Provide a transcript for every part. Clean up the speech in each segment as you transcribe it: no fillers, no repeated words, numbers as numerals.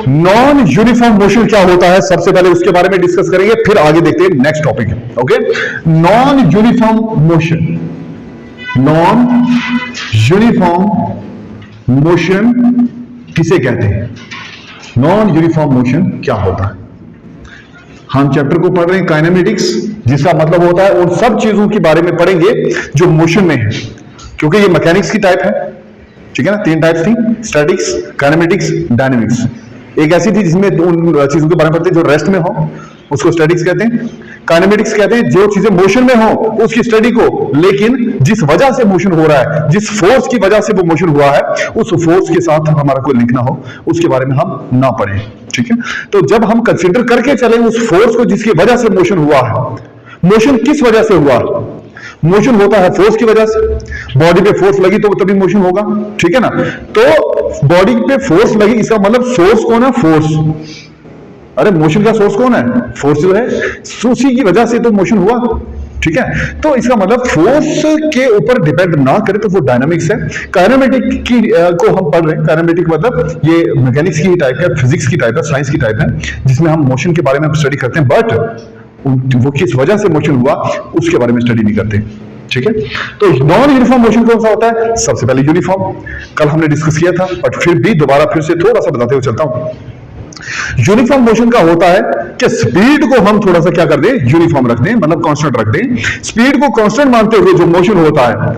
Non uniform motion क्या होता है, सबसे पहले उसके बारे में डिस्कस करेंगे, फिर आगे देखते हैं next topic. Okay, non uniform motion, non uniform motion किसे कहते हैं? नॉन यूनिफॉर्म मोशन क्या होता है? हम चैप्टर को पढ़ रहे हैं काइनेमेटिक्स, जिसका मतलब होता है उन सब चीजों के बारे में पढ़ेंगे जो मोशन में है, क्योंकि ये मैकेनिक्स की टाइप है। ठीक है ना, तीन टाइप्स थी, स्टैटिक्स, काइनेमेटिक्स, डायनेमिक्स। एक ऐसी थी जिसमें उन चीजों के बारे में पढ़ते जो रेस्ट में हो, उसको स्टैटिक्स कहते हैं। काइनेमेटिक्स कहते हैं जो चीजें मोशन में हो उसकी स्टडी को, लेकिन जिस वजह से मोशन हो रहा है, जिस फोर्स की वजह से वो मोशन हुआ है, उस फोर्स के साथ हमारा कोई लिंक ना हो, उसके बारे में हम ना पढ़ें। ठीक है, तो जब हम कंसीडर करके चलें उस फोर्स को जिसकी वजह से मोशन हुआ है, मोशन किस वजह से हुआ? मोशन होता है फोर्स की वजह से, बॉडी पे फोर्स लगी तो तभी मोशन होगा। ठीक है ना, तो बॉडी पे फोर्स लगी, इसका मतलब सोर्स कौन है? फोर्स। अरे मोशन का सोर्स कौन है? फोर्स जो है, उसी की वजह से तो मोशन हुआ। ठीक है, तो इसका मतलब फोर्स के ऊपर डिपेंड ना करे तो वो डायनामिक्स है। काइनेमेटिक की को हम पढ़ रहे हैं। काइनेमेटिक मतलब ये मैकेनिक्स की टाइप है, फिजिक्स की टाइप है, साइंस की टाइप है, जिसमें हम मोशन के बारे में स्टडी करते हैं, बट वो किस वजह से मोशन हुआ उसके बारे में स्टडी नहीं करते। ठीक है, तो नॉन यूनिफॉर्म मोशन कौन सा होता है? सबसे पहले यूनिफॉर्म, कल हमने डिस्कस किया था, बट फिर भी दोबारा फिर से थोड़ा सा बताते हुए चलता हूं। यूनिफॉर्म मोशन का होता है कि स्पीड को हम थोड़ा सा क्या कर दें? यूनिफॉर्म रख दें, मतलब कांस्टेंट रख दें। स्पीड को कांस्टेंट मानते हुए जो मोशन होता है,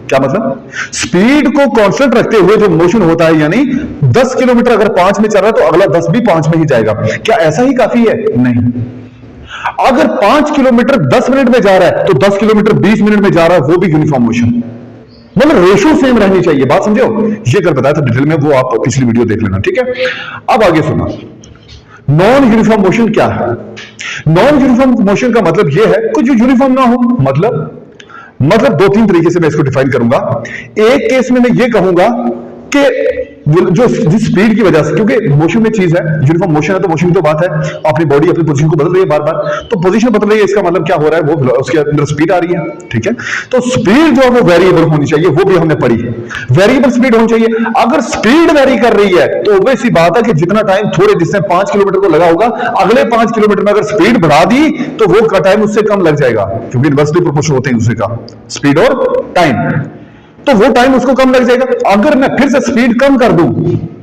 क्या मतलब? स्पीड को कांस्टेंट रखते हुए जो मोशन होता है, यानी 10 किलोमीटर अगर 5 में चल रहा है तो अगला 10 भी 5 में ही जाएगा। क्या ऐसा ही काफी है? नहीं। अगर 5 किलोमीटर 10 मिनट में जा रहा है तो 10 किलोमीटर 20 मिनट में जा रहा है, वो भी यूनिफॉर्म मोशन। मतलब रेशो सेम रहनी चाहिए। बात समझो? ये कल बताया था डिटेल में, वो आप पिछली वीडियो देख लेना। ठीक है, अब आगे सुना, नॉन यूनिफॉर्म मोशन क्या है? नॉन यूनिफॉर्म मोशन का मतलब यह है कुछ यूनिफॉर्म ना हो। मतलब दो तीन तरीके से मैं इसको डिफाइन करूंगा। एक केस में मैं ये कहूंगा कि जो जिस स्पीड की वजह से, क्योंकि मोशन में चीज है, यूनिफॉर्म मोशन है तो मोशन की तो बात है, अपनी बॉडी अपनी पोजीशन को बदल रही है बार बार, तो पोजीशन बदल रही है, इसका मतलब क्या हो रहा है? वो उसके अंदर स्पीड आ रही है। ठीक है, तो स्पीड जो है वो वेरिएबल होनी चाहिए, वो भी हमने पढ़ी है। वेरिएबल स्पीड होनी चाहिए। अगर स्पीड वेरी कर रही है तो ऑब्वियस सी बात है कि जितना टाइम थोड़े डिस्टेंस 5 किलोमीटर को लगा होगा, अगले 5 किलोमीटर में अगर स्पीड बढ़ा दी तो वो टाइम उससे कम लग जाएगा, क्योंकि इनवर्सली प्रोपोर्शनल होते हैं दूसरे का, स्पीड और टाइम, तो वो टाइम उसको कम लग जाएगा। अगर मैं फिर से स्पीड कम कर दूं,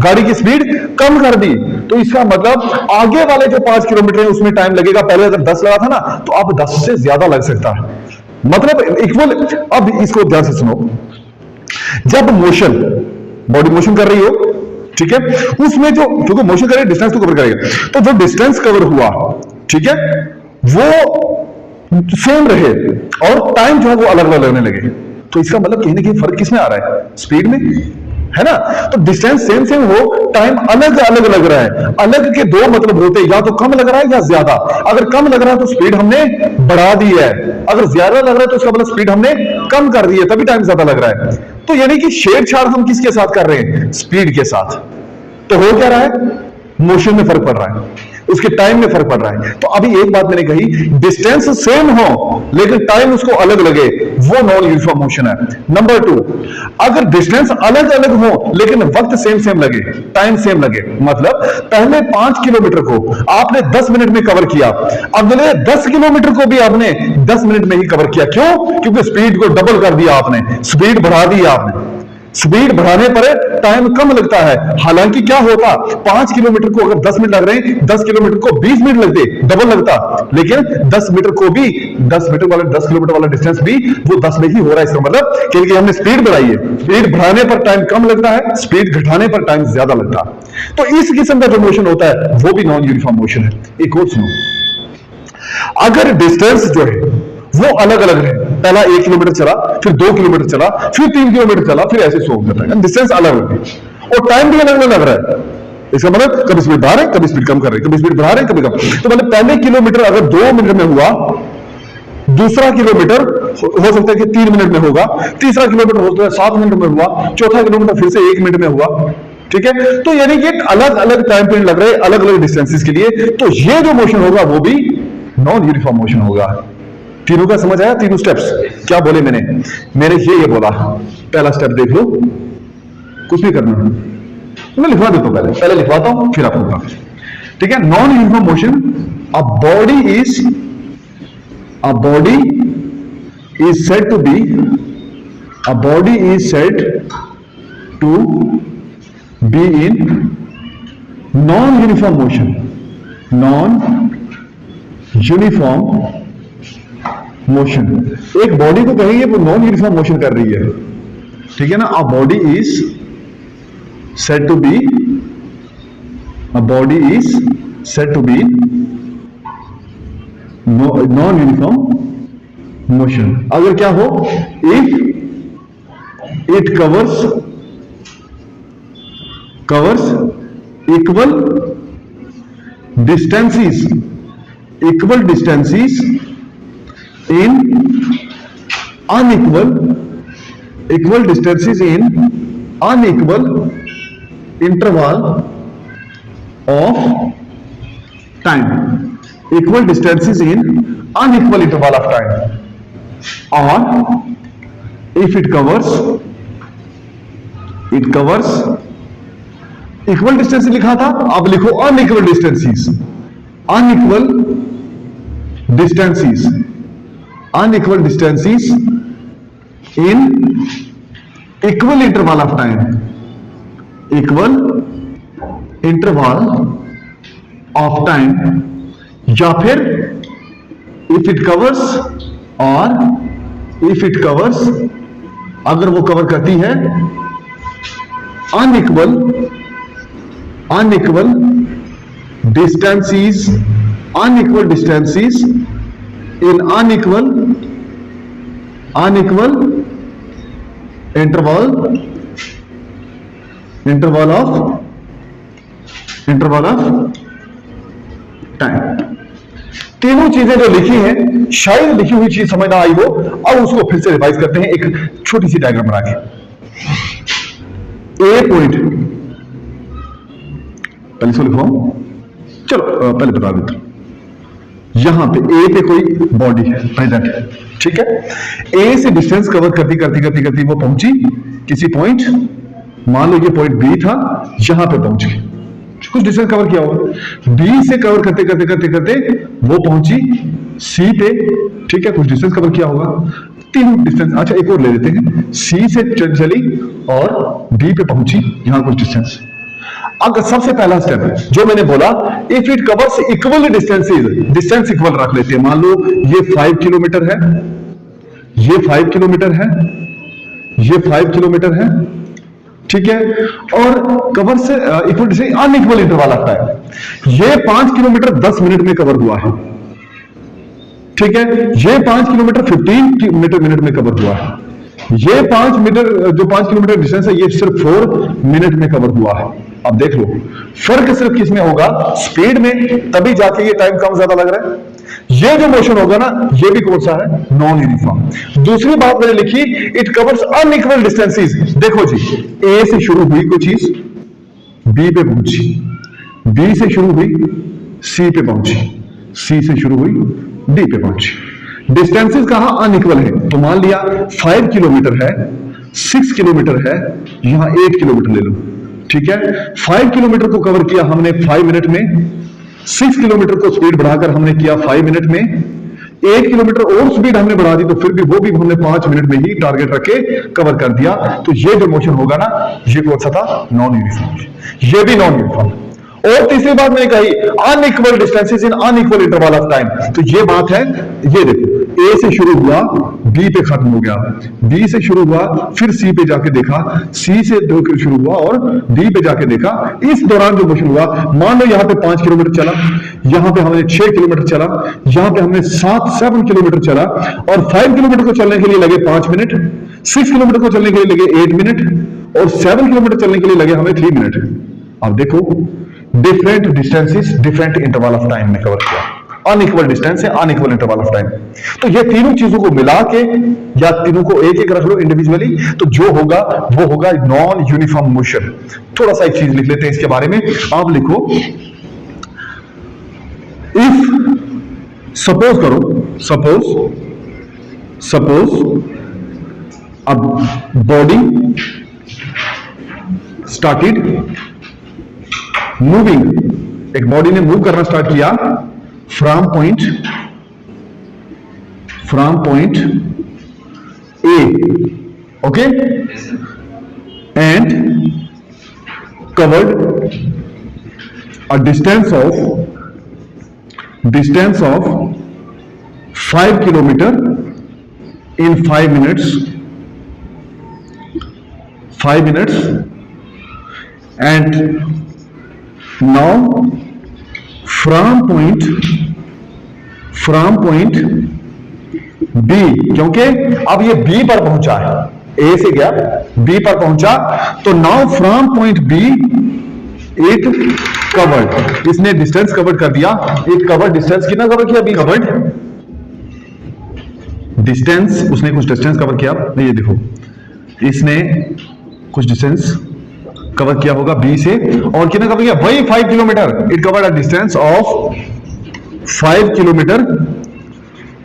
गाड़ी की स्पीड कम कर दी, तो इसका मतलब आगे वाले जो 5 किलोमीटर है उसमें टाइम लगेगा। पहले अगर 10 लगा था ना, तो अब 10 से ज्यादा लग सकता है, मतलब इक्वल। अब इसको ध्यान से सुनो, जब मोशन, बॉडी मोशन कर रही हो, ठीक है, उसमें जो, क्योंकि मोशन करेगा डिस्टेंस तो कवर करेगा, तो जो डिस्टेंस कवर हुआ, ठीक है, वो सेम रहे और टाइम जो है वो अलग अलग लगने लगे, तो इसका मतलब कहीं ना कहीं फर्क किसमें आ रहा है? स्पीड में, है ना? तो डिस्टेंस सेम हो, टाइम अलग अलग लग रहा है। अलग के दो मतलब होते हैं, या तो कम लग रहा है या ज्यादा। अगर कम लग रहा है तो स्पीड हमने बढ़ा दी है, अगर ज्यादा लग रहा है तो इसका मतलब स्पीड हमने कम कर दी है, तभी टाइम ज्यादा लग रहा है। तो यानी कि छेड़छाड़ हम किसके साथ कर रहे हैं? स्पीड के साथ। तो हो क्या रहा है? मोशन में फर्क पड़ रहा है, उसके टाइम में फर्क पड़ रहा है। तो अभी एक बात मैंने कही, डिस्टेंस सेम हो लेकिन टाइम उसको अलग लगे, वो नॉन यूनिफॉर्म मोशन है। नंबर 2, अगर डिस्टेंस अलग अलग हो लेकिन वक्त सेम लगे, टाइम सेम लगे, मतलब पहले 5 किलोमीटर को आपने 10 मिनट में कवर किया, अगले 10 किलोमीटर को भी आपने 10 मिनट में ही कवर किया। क्यों? क्योंकि स्पीड को डबल कर दिया आपने, स्पीड बढ़ा दी आपने। स्पीड बढ़ाने पर टाइम कम लगता है। हालांकि क्या होता, 5 किलोमीटर को अगर 10 मिनट लग रहे हैं, 10 किलोमीटर को 20 मिनट लगते, डबल लगता, लेकिन 10 मीटर को भी 10 मीटर वाला 10 किलोमीटर वाला डिस्टेंस भी वो 10 में ही हो रहा है। इसका मतलब क्योंकि हमने स्पीड बढ़ाई है। स्पीड बढ़ाने पर टाइम कम लगता है, स्पीड घटाने पर टाइम ज्यादा लगता है। तो इस किस्म का जो मोशन होता है वो भी नॉन यूनिफॉर्म मोशन है। एक और सुनो, अगर डिस्टेंस जो है वो अलग अलग है, पहला 1 किलोमीटर चला, फिर 2 किलोमीटर चला, फिर 3 किलोमीटर चला, फिर ऐसे सो करता है, डिस्टेंस अलग अलग है और टाइम भी अलग अलग लग रहा है। इसका मतलब कभी स्पीड बढ़ा रहे हैं, कभी स्पीड कम कर रहे हैं, कभी स्पीड बढ़ा रहे हैं, कभी कम। तो मतलब पहले किलोमीटर अगर 2 मिनट में हुआ, दूसरा किलोमीटर हो सकता है कि 3 मिनट में होगा, तीसरा किलोमीटर हो सकता है 7 मिनट में हुआ, चौथा किलोमीटर फिर से 1 मिनट में हुआ। ठीक है, तो यानी कि अलग अलग टाइम पीरियड लग रहे हैं अलग अलग डिस्टेंसेस के लिए। तो ये जो मोशन होगा वो भी नॉन यूनिफॉर्म मोशन होगा। तीनों का समझ आया? तीनों स्टेप्स क्या बोले मैंने ये बोला, पहला स्टेप देख लो, कुछ नहीं करना, मैं लिखवा देता हूं, पहले लिखवाता हूं फिर आपको बताता हूं। ठीक है, non uniform motion, a body is said to be, a body is said to be in non-uniform motion, non-uniform motion। एक बॉडी को कहेंगे वो नॉन यूनिफॉर्म मोशन कर रही है, ठीक है ना। a body is said to be non-uniform motion। अगर क्या हो, if it covers equal distances in unequal interval of time, equal distances in unequal interval of time, or if it covers equal distance लिखा था, अब लिखो unequal distances in equal interval of time, या फिर if it covers अगर वो cover करती है unequal distances in unequal interval of time। तीनों चीजें जो लिखी हैं, शायद लिखी हुई चीज समझ ना आई हो, अब उसको फिर से रिवाइज करते हैं एक छोटी सी डायग्राम बना के। ए पॉइंट पहले इसको लिखवाऊं, चलो पहले बता देता हूं। यहां पे ए पे कोई बॉडी है प्रेजेंट है, ठीक है। ए से डिस्टेंस कवर करती वो पहुंची किसी पॉइंट, मान लो ये पॉइंट बी था, यहां पे पहुंच गई, कुछ डिस्टेंस कवर किया होगा। बी से कवर करते वो पहुंची सी पे, ठीक है, कुछ डिस्टेंस कवर किया होगा। तीन डिस्टेंस, अच्छा एक और ले लेते हैं, सी से चली और डी पे पहुंची, यहां कुछ डिस्टेंस। अगर सबसे पहला स्टेप है जो मैंने बोला, if it covers equal distances, distance equal रख लेते हैं। मान लो ये 5 किलोमीटर है, ये 5 किलोमीटर है, ये 5 किलोमीटर है, ठीक है, और कवर से इक्वल डिस्टेंस अनइक्वल इंटरवल आता है। ये 5 किलोमीटर 10 मिनट में कवर हुआ है, ठीक है, ये 5 किलोमीटर 15 मिनट में कवर हुआ है। ये 5 किलोमीटर डिस्टेंस है, ये सिर्फ 4 मिनट में कवर हुआ है। अब देख लो फर्क सिर्फ किसमें होगा, स्पीड में, तभी जाके ये टाइम कम ज्यादा लग रहा है। ये जो मोशन होगा ना, ये भी कौन सा है, नॉन यूनिफॉर्म। दूसरी बात मैंने लिखी, इट कवर्स अनइक्वल डिस्टेंसेस। देखो जी, ए से शुरू हुई कोई चीज, बी पे पहुंची, बी से शुरू हुई सी पे पहुंची, सी से शुरू हुई डी पे पहुंची। डिस्टेंसेस कहा अनइक्वल है, तो मान लिया 5 किलोमीटर है, 6 किलोमीटर है, यहां 8 किलोमीटर ले लो, ठीक है। 5 किलोमीटर को कवर किया हमने 5 मिनट में, 6 किलोमीटर को स्पीड बढ़ाकर हमने किया 5 मिनट में, 8 किलोमीटर और स्पीड हमने बढ़ा दी, तो फिर भी वो भी हमने 5 मिनट में ही टारगेट रख के कवर कर दिया। तो ये जो मोशन होगा ना, ये कौन सा था, नॉन यूनिफॉर्म, ये भी नॉन यूनिफॉर्म। और तीसरी बात मैंने कही, unequal distances in unequal interval of time. तो ये बात है, ये देखो, ए से शुरू हुआ, बी पे खत्म हो गया, बी से शुरू हुआ, फिर सी पे जाके देखा, सी से शुरू हुआ और डी पे जाके देखा। इस दौरान जो मोशन हुआ, मान लो यहां पे 5 किलोमीटर चला, यहां पे हमने 6 किलोमीटर चला, यहां पे हमने 7 किलोमीटर चला, और 5 किलोमीटर को चलने के लिए लगे 5 मिनट, 6 किलोमीटर को चलने के लिए लगे 8 मिनट, और 7 किलोमीटर चलने के लिए लगे हमें 3 मिनट। अब देखो, different distances different interval of time में कवर किया, अनइक्वल डिस्टेंस है, अनइक्वल इंटरवल ऑफ टाइम। तो ये तीनों चीजों को मिला के, या तीनों को एक एक रख लो इंडिविजुअली, तो जो होगा वो होगा नॉन यूनिफॉर्म मोशन। थोड़ा सा एक चीज लिख लेते हैं इसके बारे में, आप लिखो, इफ सपोज करो, सपोज अब बॉडी started मूविंग, एक बॉडी ने मूव करना स्टार्ट किया from point A, okay, and covered a distance of 5 kilometer in 5 minutes, and now from point B, क्योंकि अब ये B पर पहुंचा है, A से गया B पर पहुंचा, तो now from point B it covered, इसने डिस्टेंस कवर कर दिया। एक कवर्ड डिस्टेंस कितना कवर किया? बी कवर्ड डिस्टेंस, उसने कुछ डिस्टेंस कवर किया, ये देखो इसने कुछ डिस्टेंस कवर किया होगा बी से, और कितना कवर किया? वही 5 kilometre. It covered a distance of 5 kilometre.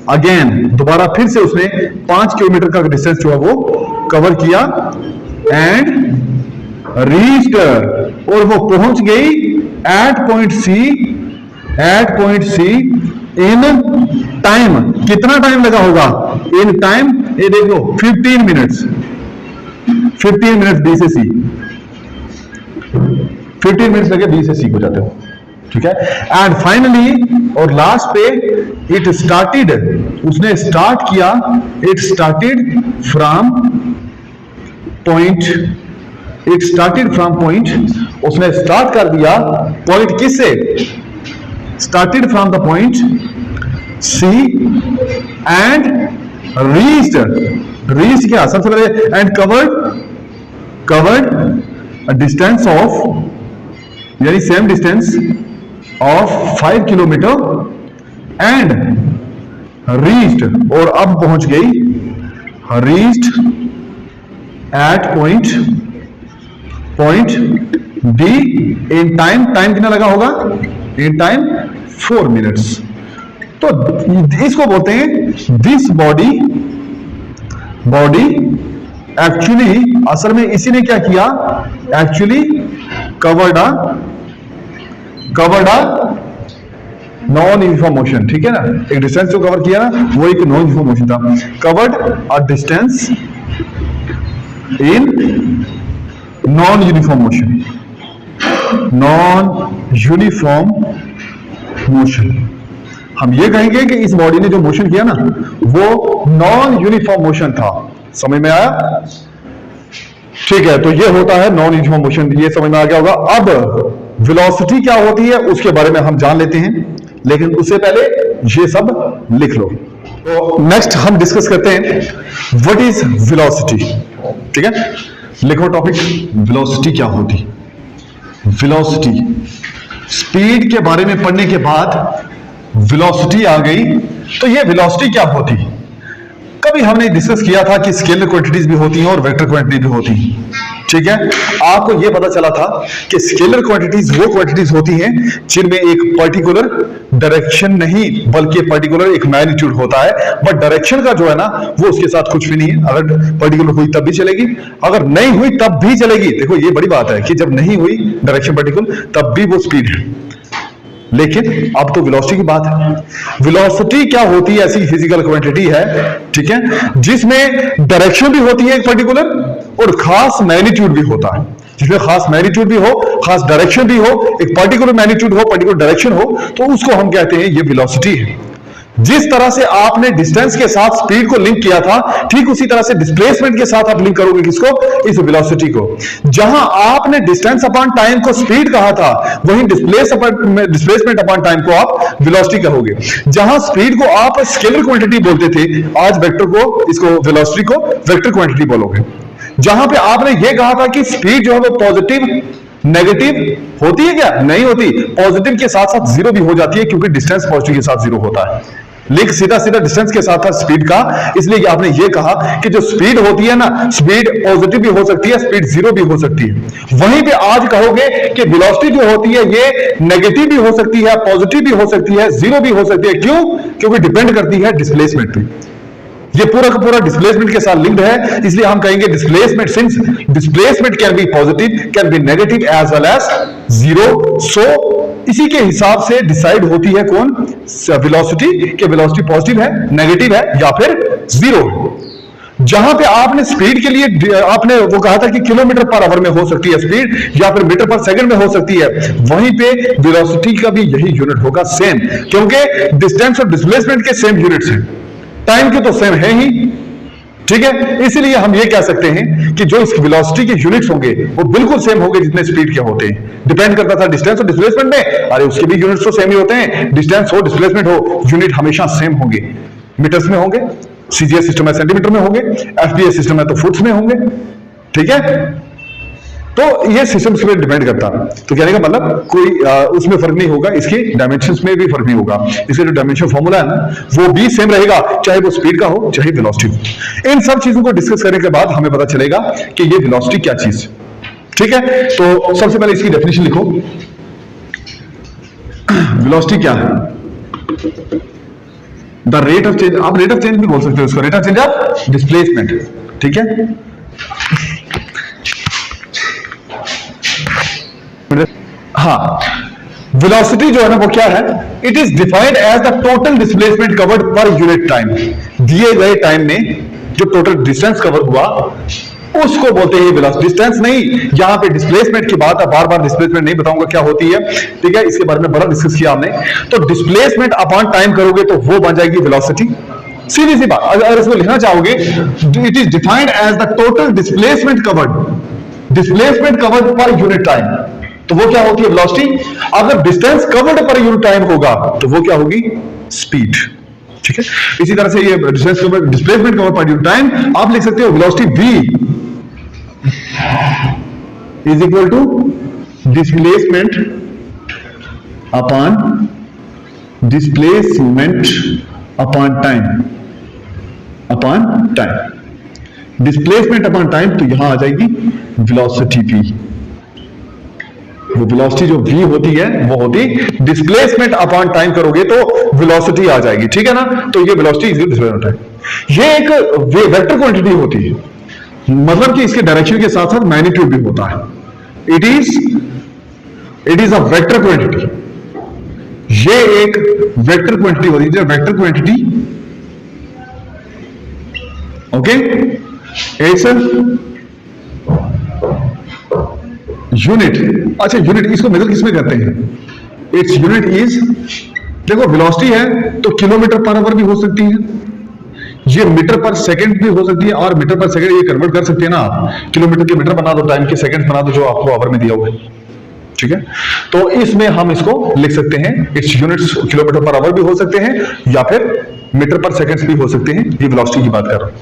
Again दोबारा फिर से उसने 5 किलोमीटर का डिस्टेंस जो है वो कवर किया, एंड रीच्ड, और वो पहुंच गई at point C in time. कितना टाइम लगा होगा? इन टाइम ये देखो 15 मिनट्स बी से सी, 15 मिनट्स लगे बी से सी को जाते हो, ठीक है। एंड फाइनली और लास्ट पे इट स्टार्टेड, उसने स्टार्ट किया, इट स्टार्टेड फ्रॉम पॉइंट, उसने स्टार्ट कर दिया पॉइंट किससे? Started from the point C and reached क्या? सबसे पहले and covered a distance of, यानी same distance of 5 kilometre, and reached, और अब पहुंच गई, reached at point D in time कितना लगा होगा? In time 4 minutes. तो इसको बोलते हैं दिस बॉडी एक्चुअली, असल में इसी ने क्या किया? Actually covered a non uniform motion, ठीक है ना। एक डिस्टेंस जो कवर किया ना वो एक नॉन यूनिफॉर्म मोशन था। Covered a distance in non uniform motion. हम ये कहेंगे कि इस बॉडी ने जो मोशन किया ना वो नॉन यूनिफॉर्म मोशन था। समझ में आया? ठीक है, तो ये होता है नॉन यूनिफॉर्म मोशन, ये समझ में आ गया होगा। अब वेलोसिटी क्या होती है उसके बारे में हम जान लेते हैं, लेकिन उससे पहले ये सब लिख लो। तो नेक्स्ट हम डिस्कस करते हैं व्हाट इज वेलोसिटी, ठीक है। लिखो टॉपिक, वेलोसिटी क्या होती? वेलोसिटी, स्पीड के बारे में पढ़ने के बाद वेलोसिटी आ गई, तो ये वेलोसिटी क्या होती? कभी हमने डिस्कस किया था कि स्केलर क्वांटिटीज भी होती हैं और वेक्टर क्वांटिटी भी होती हैं, ठीक है। आपको यह पता चला था कि स्केलर क्वांटिटीज वो क्वांटिटीज होती हैं जिनमें एक पर्टिकुलर डायरेक्शन नहीं बल्कि पर्टिकुलर एक मैग्नीट्यूड होता है, बट डायरेक्शन का जो है ना वो उसके साथ कुछ भी नहीं है। अगर पर्टिकुलर हुई तब भी चलेगी, अगर नहीं हुई तब भी चलेगी। देखो ये बड़ी बात है कि जब नहीं हुई डायरेक्शन पर्टिकुलर तब भी वो स्पीड है। लेकिन अब तो वेलोसिटी की बात है। वेलोसिटी क्या होती है? ऐसी फिजिकल क्वांटिटी है, ठीक है, जिसमें डायरेक्शन भी होती है एक पर्टिकुलर और खास मैग्नीट्यूड भी होता है। जिसमें खास मैग्नीट्यूड भी हो, खास डायरेक्शन भी हो, एक पर्टिकुलर मैग्नीट्यूड हो, पर्टिकुलर डायरेक्शन हो, तो उसको हम कहते हैं ये वेलोसिटी है। जिस तरह से आपने डिस्टेंस के साथ स्पीड को लिंक किया था, ठीक उसी तरह से डिस्प्लेसमेंट के साथ आप लिंक करोगे किसको? इस वेलोसिटी को। जहां आपने डिस्टेंस अपॉन टाइम को स्पीड कहा था, वहीं डिस्प्लेसमेंट अपॉन टाइम को आप वेलोसिटी कहोगे। जहां स्पीड को आप स्केलर क्वांटिटी बोलते थे, आज वेक्टर को, इसको वेलोसिटी को वेक्टर क्वांटिटी बोलोगे। जहां पे आपने ये कहा था कि स्पीड जो है वो पॉजिटिव नेगेटिव होती है, क्या नहीं होती? पॉजिटिव के साथ साथ जीरो भी हो जाती है, क्योंकि डिस्टेंस पॉजिटिव के साथ जीरो होता है। लिंक सीधा सीधा डिस्टेंस के साथ था स्पीड का, इसलिए आपने ये कहा कि जो स्पीड होती है ना, स्पीड पॉजिटिव भी हो सकती है, स्पीड जीरो भी हो सकती है। वहीं पे आज कहोगे कि वेलोसिटी जो होती है ये नेगेटिव भी हो सकती है, पॉजिटिव भी हो सकती है, जीरो भी हो सकती है। क्यों? क्योंकि डिपेंड करती है डिस्प्लेसमेंट पे। ये पूरा का पूरा डिस्प्लेसमेंट के साथ लिंक्ड है, इसलिए हम कहेंगे displacement, since displacement can be positive, can be negative as well as zero, so इसी के हिसाब से डिसाइड होती है कौन वेलोसिटी, कि वेलोसिटी पॉजिटिव है, नेगेटिव है या फिर जीरो है। जहां पे आपने स्पीड के लिए आपने वो कहा था कि किलोमीटर पर आवर में हो सकती है स्पीड या फिर मीटर पर सेकंड में हो सकती है, वहीं पे वेलोसिटी का भी यही यूनिट होगा सेम, क्योंकि डिस्टेंस और डिस्प्लेसमेंट के सेम यूनिट्स हैं, टाइम के तो सेम है ही, ठीक है। इसलिए हम ये कह सकते हैं कि जो इस वेलोसिटी के यूनिट्स होंगे वो बिल्कुल सेम होंगे जितने स्पीड के होते हैं। डिपेंड करता था डिस्टेंस और डिस्प्लेसमेंट में, अरे उसके भी यूनिट्स तो सेम ही होते हैं, डिस्टेंस हो डिस्प्लेसमेंट हो यूनिट हमेशा सेम होंगे, मीटर्स में होंगे, सीजीएस सिस्टम है सेंटीमीटर में होंगे, एफपीएस सिस्टम है तो फुट्स में होंगे, ठीक है। तो ये सिस्टम पे डिपेंड करता है, तो कहने का मतलब कोई उसमें फर्क नहीं होगा, इसके डायमेंशंस में भी फर्क नहीं होगा, इसका जो डायमेंशन फॉर्मूला है ना वो भी सेम रहेगा, चाहे वो स्पीड का हो चाहे वेलोसिटी हो। इन सब चीजों को डिस्कस करने के बाद हमें पता चलेगा कि ये वेलोसिटी क्या चीज, ठीक है। तो सबसे पहले इसकी डेफिनेशन लिखो, वेलोसिटी क्या है? द रेट ऑफ चेंज, आप रेट ऑफ चेंज भी बोल सकते हो इसको, rate of change of displacement, ठीक है। हाँ, वेलोसिटी जो है ना वो क्या है? It is defined as the total displacement covered per unit time. दिए गए टाइम में जो टोटल डिस्टेंस कवर हुआ उसको बोलते हैं वेलोसिटी। डिस्टेंस नहीं, यहां पे डिस्प्लेसमेंट की बात है, बार बार डिस्प्लेसमेंट नहीं बताऊंगा क्या होती है, ठीक है, इसके बारे में बड़ा डिस्कस किया हमने। तो डिस्प्लेसमेंट अपॉन टाइम करोगे तो वो बन जाएगी वेलोसिटी, सीधी सी बात। अगर इसको लिखना चाहोगे, it is defined as the total displacement covered per unit time, तो वो क्या होती है? वेलोसिटी। अगर distance covered per unit time होगा तो वो क्या होगी? स्पीड, ठीक है। इसी तरह से ये displacement covered per unit time आप लिख सकते हो velocity v is equal to displacement upon time, displacement upon time, तो यहां आ जाएगी वेलोसिटी v। वो वेलोसिटी जो v होती है वो होती डिस्प्लेसमेंट अपॉन टाइम करोगे तो वेलोसिटी आ जाएगी, ठीक है ना। तो ये वेलोसिटी इज डिस्प्लेसमेंट टाइम। ये एक वेक्टर क्वांटिटी होती है, मतलब कि इसके डायरेक्शन के साथ साथ मैग्नीट्यूड भी होता है। It is a vector quantity. ये एक वेक्टर क्वांटिटी होती है, vector quantity, okay. Its unit, अच्छा यूनिट इसको मेजर किसमें करते हैं? इट्स यूनिट इज, देखो वेलोसिटी है तो किलोमीटर पर आवर भी हो सकती है, ये मीटर पर सेकंड भी हो सकती है, और मीटर पर सेकंड ये कन्वर्ट कर सकते हैं ना आप, किलोमीटर के मीटर बना दो, टाइम के सेकंड बना दो, जो आपको आवर में दिया हुआ है, ठीक है। तो इसमें हम इसको लिख सकते हैं, it's units kilometre per our भी हो सकते हैं या फिर मीटर पर सेकंड्स भी हो सकते हैं। ये वेलोसिटी की बात कर रहा हूं।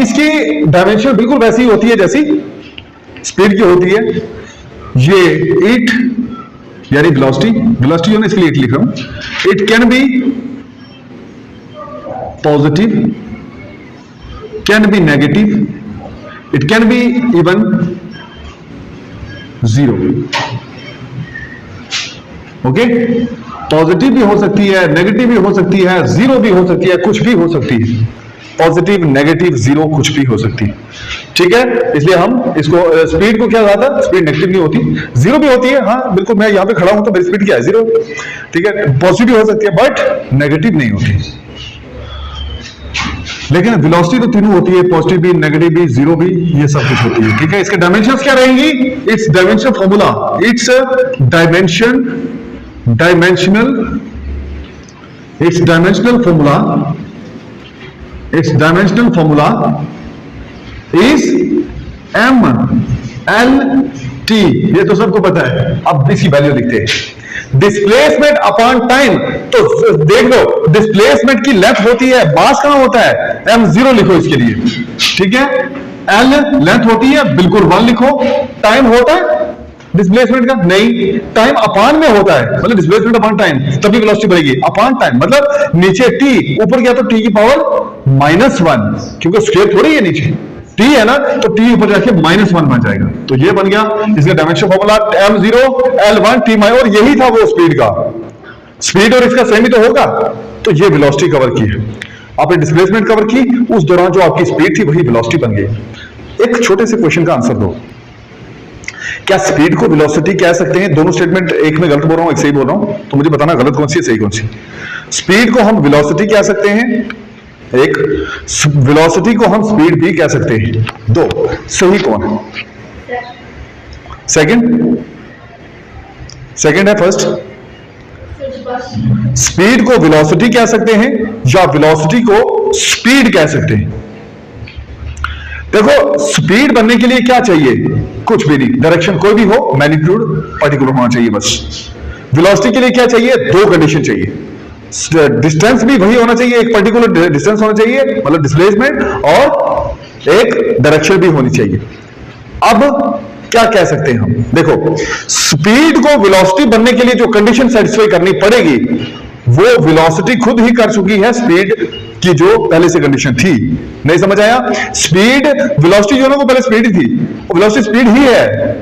इसकी डायमेंशन बिल्कुल वैसी ही होती है जैसी स्पीड की होती है। ये इट यानी वेलोसिटी है ना, इसलिए इट लिख रहा हूं। It can be positive, can be negative, it can be even zero, okay. Positive भी हो सकती है, नेगेटिव भी हो सकती है, जीरो भी हो सकती है, कुछ भी हो सकती है, पॉजिटिव नेगेटिव जीरो कुछ भी हो सकती है, ठीक है। इसलिए हम इसको स्पीड को क्या कहा था? स्पीड नेगेटिव नहीं होती, जीरो भी होती है, हाँ बिल्कुल, मैं यहां पे खड़ा हूं तो मेरी स्पीड क्या है? जीरो, ठीक है। पॉजिटिव भी हो सकती है बट नेगेटिव नहीं होती, लेकिन वेलोसिटी तो तीनों होती है, पॉजिटिव भी, नेगेटिव भी, जीरो भी, ये सब कुछ होती है, ठीक है। इसके डायमेंशंस क्या रहेंगी? It's dimension formula, it's dimensional formula is MLT, ये तो सबको पता है। अब इसकी वैल्यू लिखते हैं, डिस्प्लेसमेंट अपॉन टाइम। तो देख लो, डिस्प्लेसमेंट की लेंथ होती है, मास कहां होता है? m0 लिखो इसके लिए, ठीक है। l लेंथ होती है, बिल्कुल 1 लिखो। टाइम होता है डिस्प्लेसमेंट का? नहीं, टाइम अपान में होता है, मतलब डिस्प्लेसमेंट अपॉन टाइम, तभी वेलोसिटी बढ़ेगी। अपान टाइम मतलब नीचे t, ऊपर गया तो t की पावर -1, क्योंकि स्क्वायर थोड़ी है, नीचे t है ना, तो t ऊपर जाके -1 बन जाएगा। तो ये बन गया इसका dimension formula, m0 l1 t, और यही था वो स्पीड का। स्पीड और इसका सेम ही तो होगा, तो ये वेलोसिटी कवर की है। आपने डिस्प्लेसमेंट कवर की, उस दौरान जो आपकी स्पीड थी वही वेलोसिटी बन गई। एक छोटे से क्वेश्चन का आंसर दो, क्या स्पीड को वेलोसिटी कह सकते हैं? दोनों स्टेटमेंट, एक में गलत बोल रहा हूं एक सही बोल रहा हूं, तो मुझे बताना गलत कौन सी है सही कौन सी। स्पीड को हम वेलोसिटी कह सकते हैं, एक वेलोसिटी को हम स्पीड भी कह सकते हैं। दो सही कौन है? सेकंड है फर्स्ट। स्पीड को वेलोसिटी कह सकते हैं या वेलोसिटी को स्पीड कह सकते हैं? देखो, स्पीड बनने के लिए क्या चाहिए? कुछ भी नहीं, डायरेक्शन कोई भी हो, मैग्नीट्यूड पर्टिकुलर होना चाहिए बस। वेलोसिटी के लिए क्या चाहिए? दो कंडीशन चाहिए, डिस्टेंस भी वही होना चाहिए, एक पर्टिकुलर डिस्टेंस होना चाहिए मतलब डिस्प्लेसमेंट, और एक डायरेक्शन भी होनी चाहिए। अब क्या कह सकते हैं हम? देखो, स्पीड को वेलोसिटी बनने के लिए जो कंडीशन सेटिस्फाई करनी पड़ेगी वो वेलोसिटी खुद ही कर चुकी है स्पीड की जो पहले से कंडीशन थी। नहीं समझ आया? स्पीड वेलोसिटी जो ना वो पहले स्पीड ही थी, वेलोसिटी स्पीड ही है।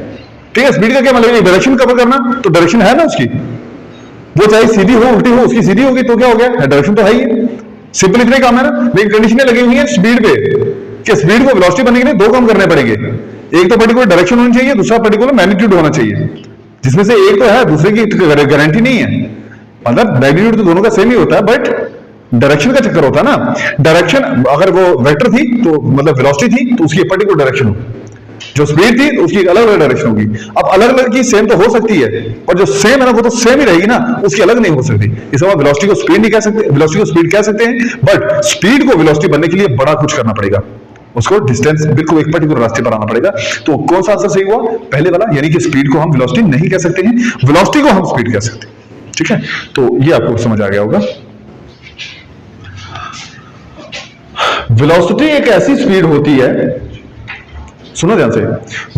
ठीक है, स्पीड का क्या मतलब? डायरेक्शन कवर करना, तो डायरेक्शन है ना उसकी, वो चाहे सीधी हो उल्टी हो, उसकी सीधी होगी तो क्या हो गया? डायरेक्शन तो है ही, सिंपल इतना ही काम है ना। लेकिन कंडीशनें लगी हुई है स्पीड पे कि स्पीड को वेलोसिटी बनने के लिए दो काम करने पड़ेंगे, एक तो पर्टिकुलर डायरेक्शन होनी चाहिए, दूसरा पर्टिकुलर मैग्नीट्यूड होना चाहिए, जिसमें से एक तो है, दूसरे की गारंटी नहीं है। मतलब मैग्नीट्यूड तो दोनों का सेम ही होता है, बट डायरेक्शन का चक्कर होता है ना। डायरेक्शन अगर वो वेक्टर थी तो मतलब वेलोसिटी थी तो उसकी पर्टिकुलर डायरेक्शन होगी, जो स्पीड थी तो उसकी अलग अलग डायरेक्शन होगी। अब अलग अलग की सेम तो हो सकती है, और जो सेम है ना वो तो सेम ही रहेगी ना, उसकी अलग नहीं हो सकती। इसमें वेलोसिटी को स्पीड नहीं कह सकते, वेलोसिटी को स्पीड कह सकते हैं, बट स्पीड को वेलोसिटी बनने के लिए बड़ा कुछ करना पड़ेगा, उसको डिस्टेंस बिल्कुल एक पर्टिकुलर रास्ते पर आना पड़ेगा। तो कौन सा आंसर सही हुआ? पहले वाला, यानी कि स्पीड को हम वेलोसिटी नहीं कह सकते हैं, वेलोसिटी को हम स्पीड कह सकते हैं। ठीक है, तो ये आपको समझ आ गया होगा। वेलोसिटी एक ऐसी स्पीड होती है, सुनो ध्यान से,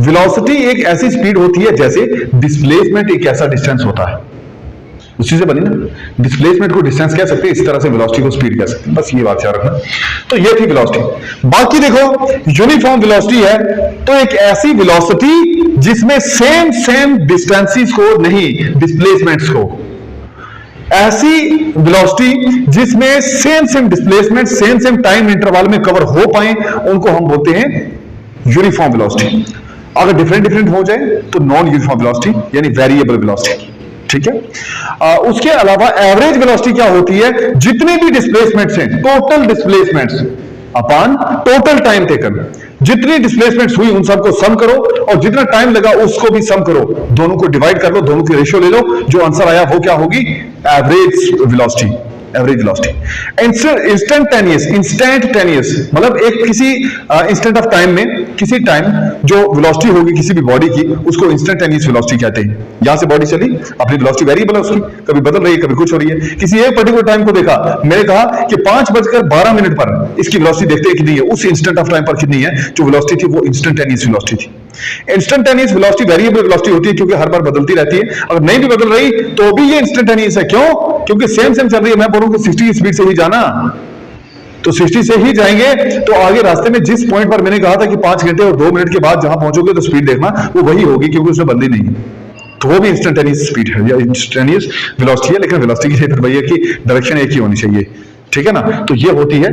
वेलोसिटी एक ऐसी स्पीड होती है जैसे डिस्प्लेसमेंट एक ऐसा डिस्टेंस होता है, उसी से बनी ना। डिस्प्लेसमेंट को डिस्टेंस कह सकते हैं, इस तरह से वेलोसिटी को स्पीड कह सकते हैं। बस ये बात याद रखना। तो ये थी वेलोसिटी। बाकी देखो, यूनिफॉर्म वेलोसिटी है तो एक ऐसी वेलोसिटी जिसमें सेम डिस्टेंसेस को नहीं, डिस्प्लेसमेंट्स को, ऐसी वेलोसिटी जिसमें same displacement same time interval में कवर हो पाए, उनको हम बोलते हैं यूनिफॉर्म वेलोसिटी। अगर डिफरेंट हो जाए तो नॉन यूनिफॉर्म वेलोसिटी, यानी वेरिएबल वेलोसिटी। ठीक है, उसके अलावा एवरेज वेलोसिटी क्या होती है? जितने भी डिस्प्लेसमेंट्स हैं, total displacements upon total time taken, जितनी डिस्प्लेसमेंट्स हुई उन सबको सम करो, और जितना टाइम लगा उसको भी सम करो, दोनों को डिवाइड कर लो, दोनों की रेशियो ले लो, जो आंसर आया वो क्या होगी? Average velocity. Average velocity instantaneous मतलब एक किसी इंस्टेंट ऑफ टाइम में, किसी टाइम जो वेलोसिटी होगी किसी भी बॉडी की, उसको इंस्टेंटेनियस वेलोसिटी कहते हैं। यहां से बॉडी चली, अपनी वेलोसिटी वेरिएबल है उसकी, कभी बदल रही है कभी कुछ हो रही है। किसी एक पर्टिकुलर टाइम को देखा, मैंने कहा कि 5:12 पर इसकी वेलोसिटी देखते हैं कितनी है, उस इंस्टेंट ऑफ टाइम पर कितनी है, जो वेलोसिटी थी वो इंस्टेंटेनियस वेलोसिटी थी। इंस्टेंटेनियस वेलोसिटी वेरिएबल वेलोसिटी होती है क्योंकि हर बार बदलती रहती है, अगर नहीं भी बदल रही तो भी ये इंस्टेंटेनियस है। क्यों? क्योंकि सेम चल रही है। मैं बोलूं कि 60 की स्पीड से ही जाना, तो 60 से ही जाएंगे, तो आगे रास्ते में जिस पॉइंट पर मैंने कहा था कि 5 घंटे और 2 मिनट के बाद जहां पहुंचोगे तो स्पीड देखना, वो वही होगी, क्योंकि उसमें बंदी नहीं है, तो वो भी इंस्टेंटेनियस स्पीड है या इंस्टेंटेनियस वेलोसिटी है। लेकिन वेलोसिटी के लिए फिर भैया की डायरेक्शन एक ही होनी चाहिए। ठीक है ना, तो ये होती है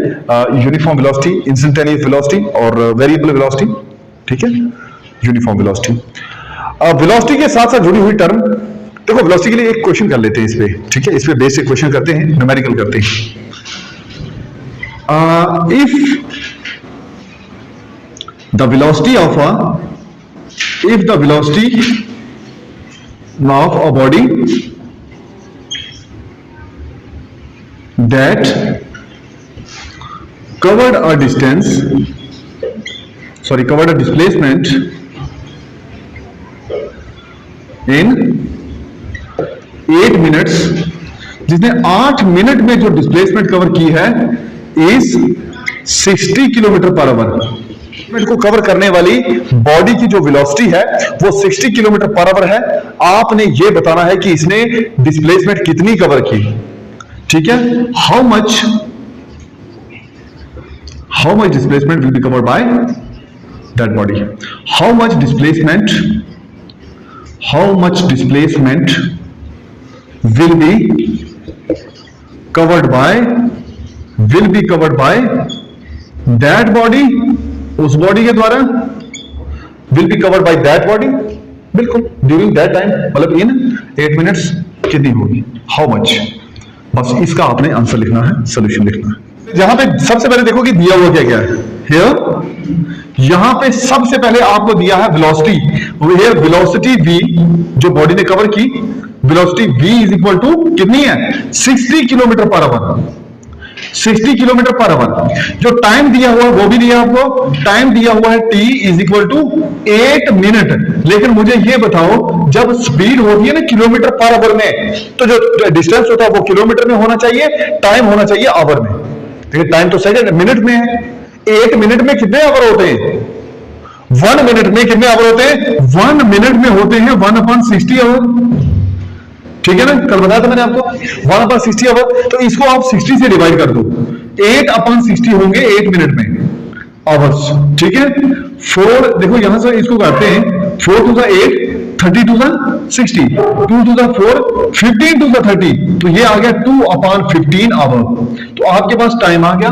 यूनिफॉर्म वेलोसिटी, इंस्टेंटेनियस वेलोसिटी और वेरिएबल वेलोसिटी। ठीक है, यूनिफॉर्म वेलोसिटी। वेलोसिटी के साथ साथ जुड़ी हुई टर्म, देखो वेलोसिटी के लिए एक क्वेश्चन कर लेते हैं इस पे। ठीक है, इस पे बेसिक क्वेश्चन करते हैं, न्यूमेरिकल करते हैं। If the velocity of a body that covered a displacement in 8 minutes, जिसने 8 मिनट में जो डिस्प्लेसमेंट कवर की है इज 60 किलोमीटर पर आवर। को कवर करने वाली बॉडी की जो वेलोसिटी है वो 60 किलोमीटर पर आवर है। आपने ये बताना है कि इसने डिस्प्लेसमेंट कितनी कवर की। ठीक है, how much displacement will be covered by that body, how much displacement will be covered by will be covered by that body, उस बॉडी के द्वारा, will be covered by that body, बिल्कुल during that time, मतलब इन 8 minutes कितनी होगी, how much. बस इसका आपने आंसर लिखना है, सोल्यूशन लिखना है। यहां पे सबसे पहले देखो कि दिया हुआ क्या क्या है। हियर यहां पे सबसे पहले आपको दिया है वेलोसिटी, हियर वेलोसिटी v जो बॉडी ने कवर की, velocity v is equal to कितनी है, 60 kilometre per hour, 60 kilometre per hour. जो टाइम दिया हुआ है वो भी दिया आपको, टाइम दिया हुआ है t is equal to 8 minute. लेकिन मुझे ये बताओ जब स्पीड होती है ना किलोमीटर पर आवर में, तो जो डिस्टेंस होता है वो किलोमीटर में होना चाहिए, टाइम होना चाहिए आवर में। देखिए टाइम तो सही है, मिनट में है। 8 मिनट में कितने आवर होते हैं, 1 मिनट में कितने आवर होते हैं, 1 मिनट में होते हैं 1/60 आवर। ठीक है ना, कल बताया था मैंने आपको 1/60 आवर। तो इसको आप 60 से डिवाइड कर दो, 8/60 होंगे 8 मिनट में आवर्स। ठीक है, 4 देखो यहां से इसको करते हैं, 4 to the 8, 30 to the 60, 2 to the 4, 15 to the 30, तो ये आ गया 2/15 आवर। तो आपके पास टाइम आ गया,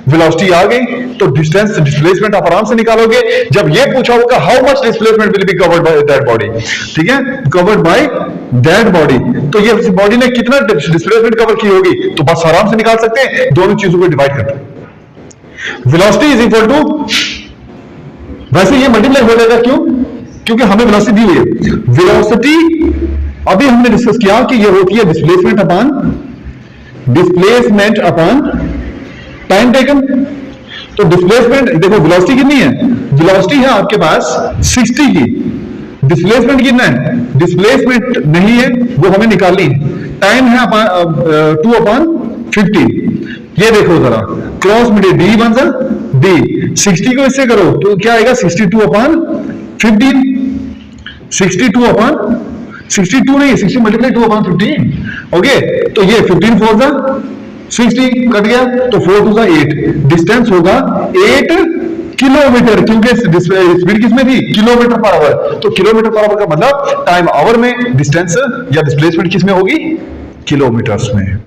वेलोसिटी आ गई, तो डिस्टेंस डिस्प्लेसमेंट आप आराम से निकालोगे। जब ये पूछा होगा how much displacement will be covered by that body, ठीक है, कवर्ड बाय दैट बॉडी, तो ये बॉडी ने कितना डिस्प्लेसमेंट कवर की होगी, तो बस आराम से निकाल सकते हैं, दोनों चीजों को डिवाइड करके। वेलोसिटी इज इक्वल टू, वैसे ये मल्टीप्लाई हो जाएगा, क्यों, क्योंकि हमें वेलोसिटी दी हुई है। वेलोसिटी अभी हमने डिस्कस किया कि ये होती है डिस्प्लेसमेंट अपॉन टाइम टेकन। तो डिस्प्लेसमेंट देखो, वेलोसिटी कितनी है, वेलोसिटी है आपके पास 60 की, डिस्प्लेसमेंट कितना है, डिस्प्लेसमेंट नहीं है, वो हमें निकालनी है। टाइम है 2/50। ये देखो जरा क्रॉस में डी बन जा, डी 60 को इससे करो तो क्या आएगा, 62/15, 62 नहीं, 60 मल्टीप्लाई 2/15। ओके, तो ये 15 4 जा 60 कट गया, तो 4 2 जा 8, डिस्टेंस होगा 8 किलोमीटर, क्योंकि स्पीड किसमें थी, किलोमीटर पर आवर। तो किलोमीटर पर आवर का मतलब टाइम आवर में, डिस्टेंस या डिस्प्लेसमेंट किसमें होगी, किलोमीटर्स में।